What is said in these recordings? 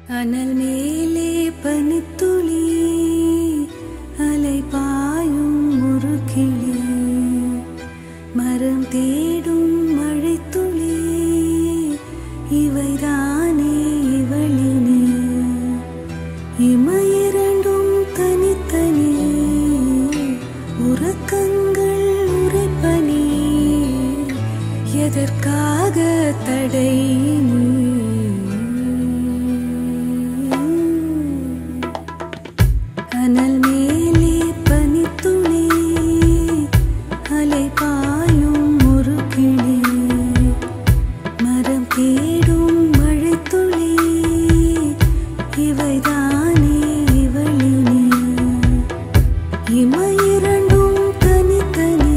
அனல் மேலே பனித்துளி அலை பாயும் ஒரு கிளி மரம் தேடும் மழைத்துளி இவைதானே இவளினே இமையிரண்டும் தனித்தனி உறக்கங்கள் உரைப்பனி எதற்காக தடை அனல் மேலே பனித்துளி அலை பாயும் ஒரு கிளி மரம் தேடும் மழைத்துளி இவைதானே இவளினே இமையிரண்டும் தனித்தனி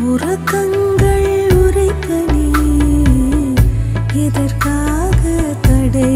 உறக்கங்கள் உரைப்பனி எதற்காக தடை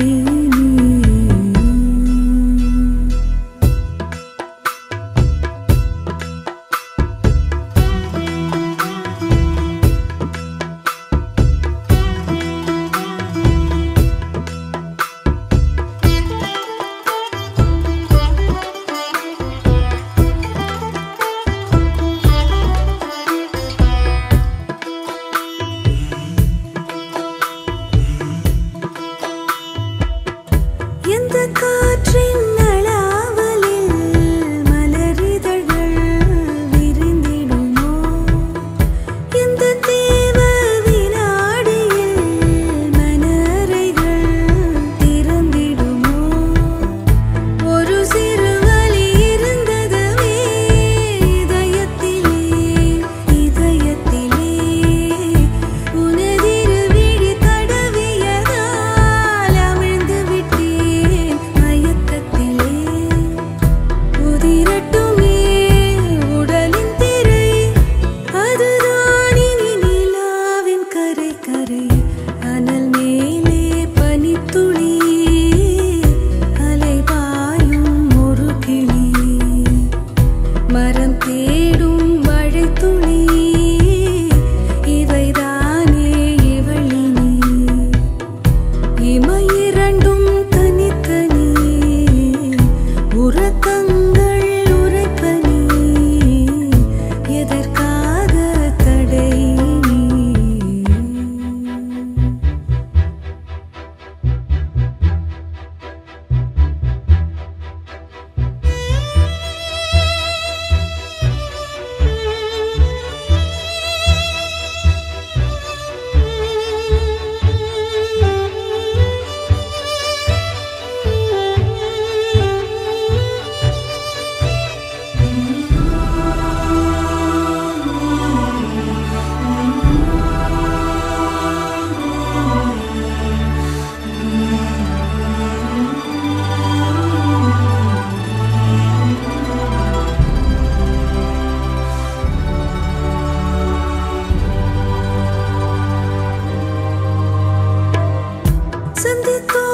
எந்த காற்றின் நலாவலில் மலரிதழ்கள் விரிந்திடுமோ எந்த தேவ வினாடியில் மனறைகள் திறந்திடுமோ ஒரு சிறு வலி இருந்ததுவே இதயத்திலே உனதிரு விழி தடவியதால் அமிழ்ந்து விட்டேன் மயக்கத்திலே உதிரட்டுமே உடலின் திரை அதுதான் இனி நிலாவின் கரை கரை அனல் மேலே பனித்துளி அலை பாயும் ஒரு கிளி மரம் தேடும் மழைத்துளி இவைதானே இவளினே இமையிரண்டும் தனித்தனி உறக்கங்கள் உரைப்பனி எதற்காக தடை சந்தித்தோ